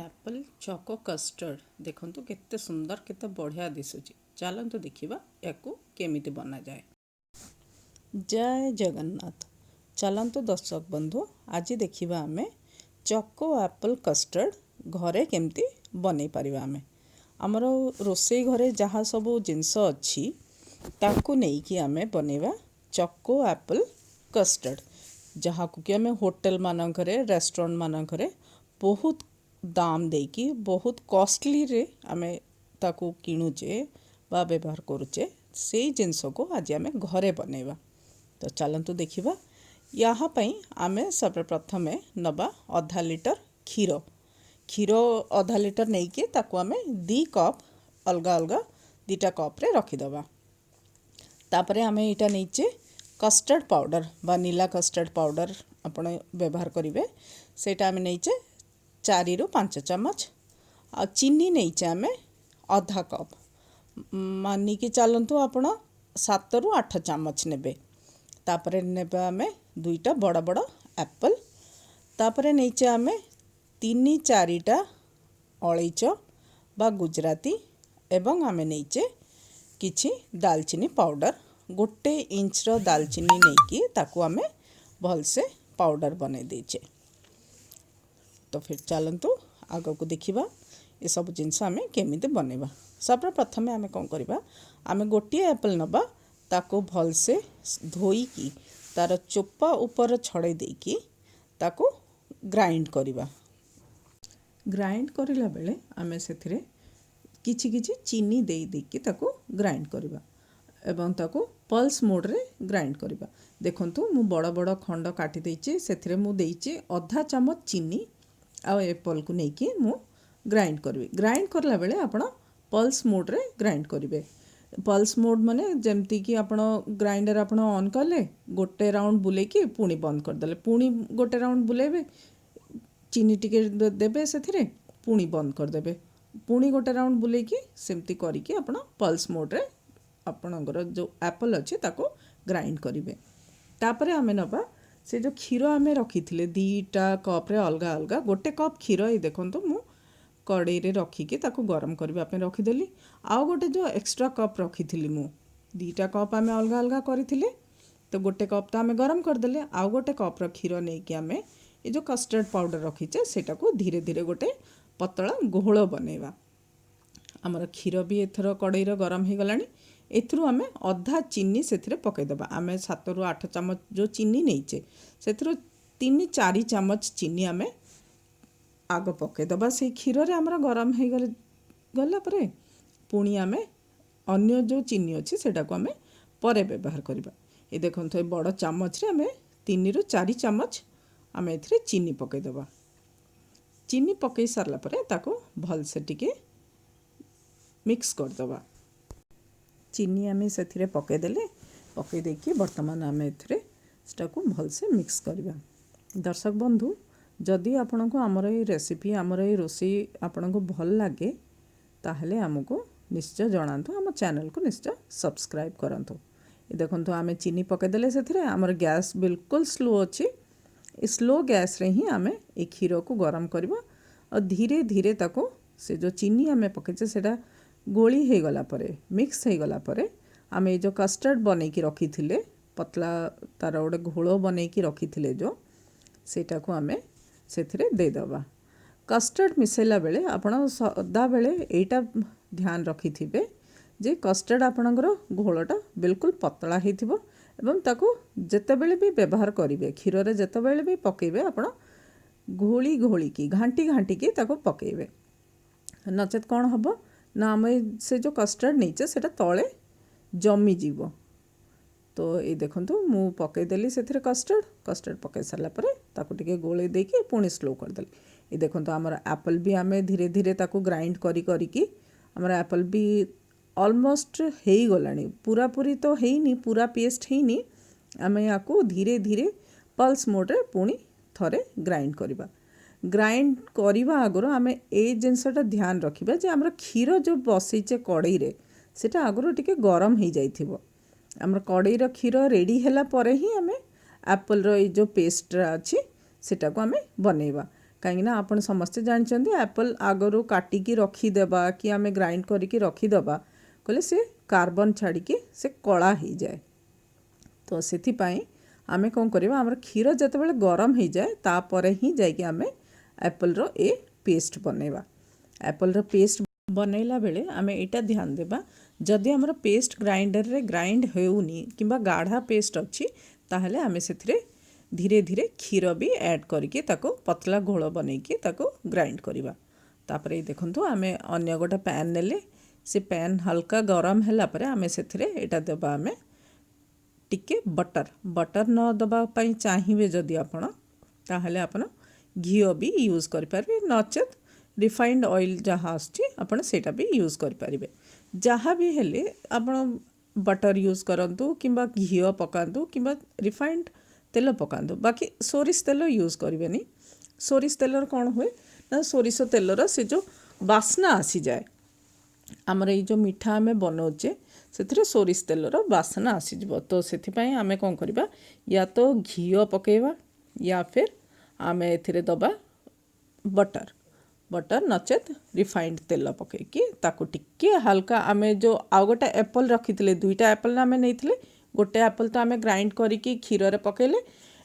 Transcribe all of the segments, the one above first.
Apple चको custard देखंतु केते सुंदर केते बढ़िया दिसुची। चलंतु देखिबा याकू केमिति बना जाए। जय जगन्नाथ। चलंतु दर्शक बंधु आज देखिबा आमे चको एप्पल कस्टर्ड घरे केमिति बनै परिबा। आमर रोसई घरे जहाँ सबू जिनस अच्छी ताकू नहीं कि आमे बनेवा चको एप्पल कस्टर्ड, जहाँ को कि आमे होटल मानकरे रेस्टोरेंट मानकरे बहुत दाम देकी बहुत कॉस्टली रे आमे ताकू किणुचे बा व्यवहार करुचे, से जिनस को आज आमे घरे बनेवा। तो चलंतु देखिबा। यहाँ पई आमे सर्वप्रथमे नबा आधा लिटर क्षीर क्षीर आधा लिटर नहीं कि ताकू आमे 2 कप अलगा अलगा 2टा कप रे रखिदबा। तापरे आमे इटा नीचे custard powder vanilla custard powder आपण व्यवहार करिवे, सेटा आमे नीचे 4 ରୁ 5 चामच आ चीनी नहींचे आमे आधा कप मानिकी चलतु आपण 7 ରୁ 8 चामच नेबे। तापरे नेबा आमे 2टा बड़ बड़ एप्पल, तापरे नहींचे आमे 3-4टा अलैच बा गुजराती एवं आमे नहींचे किछि दालचीनी पाउडर 1 इंच रो दालचीनी नहीं कि ताकू आमे भलसे पाउडर बने दीचे। तो फिर चलतु आग को देखिबा ये सब जिनस आमे केमिति बनेबा। सर्वप्रथम आमे कौन करिबा, आमे गोटे एप्पल नबा ताको भलसे धोई की तार चोपा ऊपर छड़े देकी ताको ग्राइंड करिबा। ग्राइंड करिला बेले आमे सेथिरे किछि किछि चीनी देई देकी ताको ग्राइंड करिबा एवं ताको पल्स मोड रे ग्राइंड करिबा। देखंतु मु बड़ बड़ खंड काटी देइचे, सेथिरे मु देइचे आधा चामच चीनी आ एप्पल को नहीं कि मु ग्राइंड करी। ग्राइंड करला बेले आपण पल्स मोड रे ग्राइंड करिवे। पल्स मोड माने जेमती कि आपण ग्राइंडर आपण ऑन कले गोटे राउंड बुले कि पुणी बंद कर देले, पुणी गोटे राउंड बुलेबे, चीनी टिके देबे सेथिरे पुणी बंद कर देबे, पुणी गोटे राउंड बुले कि सेमती करी कि आपण पल्स मोड रे आपणकर जो एप्पल अच्छे ताको ग्राइंड करिवे। तापरे आमे नबा से जो क्षीर आमे रखी थिले 2टा कप रे अलगा अलगा 1 कप क्षीर ये देखंतु मु कड़ाई रे रखिकी ताको गरम करबा पे रखी देली। आउ गोटे जो एक्स्ट्रा कप रखी थिली मु 2टा कप आमे अलगा अलगा करिथिले, तो 1 कप तो आमे गरम कर देले। आउ गोटे कप रो क्षीर नै कि आमे ये जो कस्टर्ड पाउडर रखीचे सेटा को धीरे धीरे गोटे पतला घोल बनेवा। आमर क्षीर भी एथर कड़ाई रो गरम हे गलानी, एथरू आमे अधा चीनी सेथिरे पकै देबा। आमे 7 ରୁ 8 चामच जो चीनी नहींचे सेथरू 3-4 चामच चीनी आमे आग पकै देबा। से क्षीर रे आमर गरम हे गला परे पुणी आमे अन्य जो चीनी अछि सेटा को आमे परे व्यवहार करबा। ए देखंतु ए बड़ चामच रे आमे 3 ରୁ 4 चामच आमे एथिरे चीनी पकै देबा। चीनी पकै सारला परे ताको भल से टिके मिक्स कर देबा। चीनी आमे सेथिरे पकै देले, पकै देकी वर्तमान आमे एथिरे सेटा को भल से मिक्स करबा। दर्शक बंधु जदि आपनको हमर ए रेसिपी हमर ए रोसी आपनको भल लागे ताहले हमको निश्चय जणांतु, हम चैनल को निश्चय सब्सक्राइब करंतु। ए देखंतु आमे चीनी पकै देले सेथिरे हमर गैस बिल्कुल स्लो अछि। ए स्लो गैस रे ही आमे ए क्षीर को गरम करबा और धीरे धीरे ताको से जो चीनी आमे पकैचे सेटा गोली हे गला परे मिक्स हे गला परे आमे जो कस्टर्ड बनै की रखी थिले पतला तार गोटे घोल बनै की रखी थिले जो सेटा को आमे सेथिरे दे दबा। कस्टर्ड मिसेला बेले आपण सदा बेले एटा ध्यान रखी थिबे जे कस्टर्ड आपणकर घोलटा बिल्कुल पतला हेथिबो एवं ताको जते बेले भी व्यवहार करिवे क्षीर रे जते बेले भी पकेबे आपण घोली घोली की घांटी घांटी की ताको पकेबे, नचेत कोन हबो ना आमे से जो कस्टर्ड नहींचे सेटा तले जमी जीवो। तो ये देखंतु मु पकै देली सेथिरे कस्टर्ड पकै सारला परे ताको टिके गोळे देकी पुणी स्लो कर देली। ये देखंतु हमर एप्पल भी आमे धीरे धीरे ताको ग्राइंड करी करी की हमर एप्पल भी ऑलमोस्ट हेई गलानी, पूरा पूरी तो हेईनी, पूरा पेस्ट हेईनी। आमे याको धीरे धीरे पल्स मोड रे पुणी थरे ग्राइंड करबा। ग्राइंड करबा आगरो आमे ए जिनसटा ध्यान रखिबा जे हमर क्षीर जो बसैचे कड़ाई रे सेटा आगरो टिके गरम हे जाइथिबो। हमर कड़ाई रो क्षीर रेडी हैला परे ही आमे एप्पल रो जो पेस्ट अछि सेटा को आमे बनेबा। कहीं आपण समस्ते जानते एप्पल आगरू काटिकी रखीदेबा कि आम ग्राइंड करके रखीदबा कहले से कार्बन छाड़ी से कला हो जाए। तो से आम कौन करवा आम क्षीर जिते गरम हो जाए तापर ही जाकि आम एप्पल रो ए पेस्ट बनैबा। एप्पल रो पेस्ट बनैला बेले आम यहाँ ध्यान देबा जदि आमर पेस्ट ग्राइंडर रे ग्राइंड होउनी किंबा गाढ़ा पेस्ट अच्छी ताहले आम से धीरे धीरे क्षीर भी ऐड करके ताको पतला घोल बनैकी ताको ग्राइंड करवा। तापर ये देखंतु आम अन्य गोटे पैन नेले से पैन हल्का गरम है पर आम से देबा आम टिके बटर न दबा पई चाहिए जदि आपण ताहले आपण घी भी यूज करें नचेत रिफाइंड ऑयल जहाँ आसण सेटा भी यूज करें। जहाँ भी हेले आपण बटर यूज करंतु किंबा घी पकातु किंबा रिफाइंड तेल पकातु बाकी सोरिष तेल यूज करें। सोरिष तेलर कौन हुए ना सोरिष तेलर से जो बास्ना आसी जाए आमर ये जो मिठा आम बनाऊे से सोरिष तेलर बास्ना आसीज। तो से आम कौन करवा या तो घी पकेवा या फिर आम ए दबा बटर नचेत रिफाइंड तेल पकईकी ताकू टिके हल्का आम जो आउ गोटे एप्पल रखी दुईटा एप्पल आम नहीं गोटे एप्पल तो आम ग्राइंड करके क्षीर रे पकेले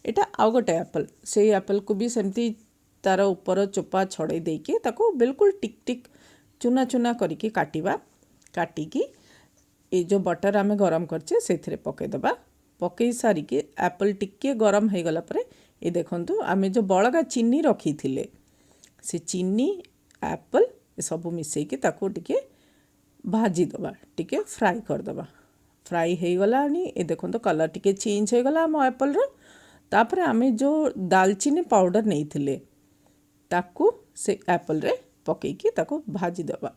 एटा आउ गोटे एप्पल से एप्पल को भी सेमती तार ऊपर चोपा छड़े देके ताको बिल्कुल टिक टिक चुना चुना करके काटिबा। काटिकी ये जो बटर आम गरम करचे से पकईदबा। पकई सारिकी एप्पल टिके गरम हो गला परे ये देखंतु आम जो बड़गा चीनी रखी थिले से चीनी एप्पल सब मिसेकी ताको टिके भाजी दबा टिके फ्राई करदबा। फ्राई हो गलानी ये देखो कलर टिके चेंज हो गला आम एप्पल रो। तापर आम जो दालचीनी पाउडर नहीं थिले ताकू से एप्पल रे पकईकी ताको भाजी दबा।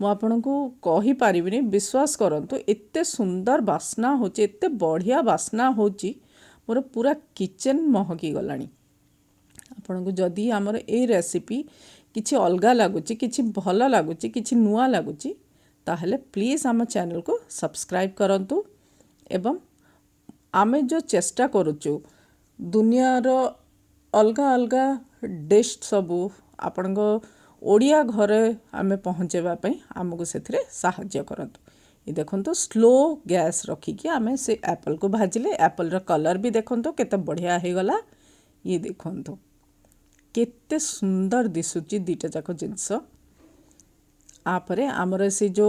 मु आपन को कहि पारिबिनी विश्वास करंतु एते सुंदर बास्ना होची एते बढ़िया बास्ना होची मोर पूरा किचन महकी गलानी। आपन को जदि आमर ए रेसिपी किछि अलगा लागुची किछि भल लागुची किछि नुआ लागुची ताहले प्लीज़ आम चैनल को सब्सक्राइब करंतु एवं आमे जो चेष्टा करुचु दुनियार अलगा अलगा डिश सबू आपण ओडिया घरे आमे पहुँचेबा पई आमको सेथिरे साहाय्य करंतु। ये देखंतु स्लो गैस रखिकी आमे से एप्पल को भाजिले एप्पल रो कलर भी देखंतु केते बढ़िया हे गला। ये देखंतु केते सुंदर दिसुची दीटा जाक जिंस। आपरे आमर से जो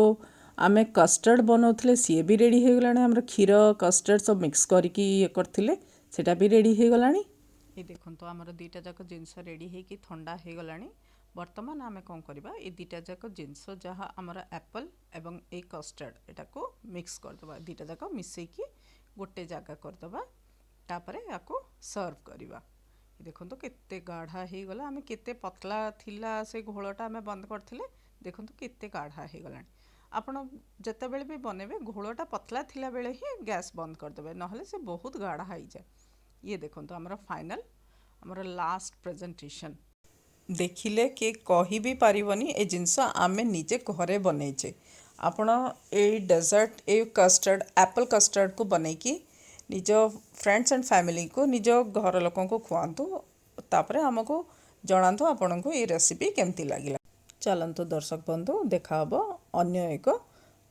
आमे कस्टर्ड बनाउथले सी भी रेडी हो गलानी आमर क्षीर कस्टर्ड सब मिक्स करके ये करथिले सेटा भी रेडी हो गलानी। ये देखंतु आमर दीटा जाक जिंस रेडी हेकी ठंडा हो गलानी। वर्तमान आमे कौन करबा ए दीटा जाक जिंस जहाँ आमर एप्पल एवं ए कस्टर्ड एटा को मिक्स करदबा दीटा जाक मिसेकी गोटे जगह करदबा तापरे याको सर्व करबा। देखंतु केते गाढ़ा हो गला आमे केते पतला थिला से घोलटा आमे बंद करथिले देखंतु केते गाढ़ा हो गलानी। आपण जते बेले भी बनेबे घोलटा पतला थिला बेले ही गैस बंद कर देबे नहले से बहुत गाढ़ा हो जाए। ये देखंतु हमर फाइनल हमर लास्ट प्रेजेंटेशन देखिले कि कहि भी पारिबनी ए जिंस आमे निजे घरे बनैचे। आपण ए डेजर्ट ए कस्टर्ड एप्पल कस्टर्ड को बनैकी निज फ्रेंड्स एंड फैमिली को निज घर लोकों को खुआंतु तापरे हमको जणांतु आपन को ये रेसिपी केमती लागिला। चलंतु दर्शक बंधु देखा हबो अन्य एक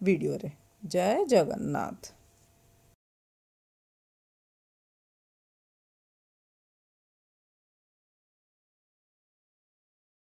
वीडियो रे। जय जगन्नाथ।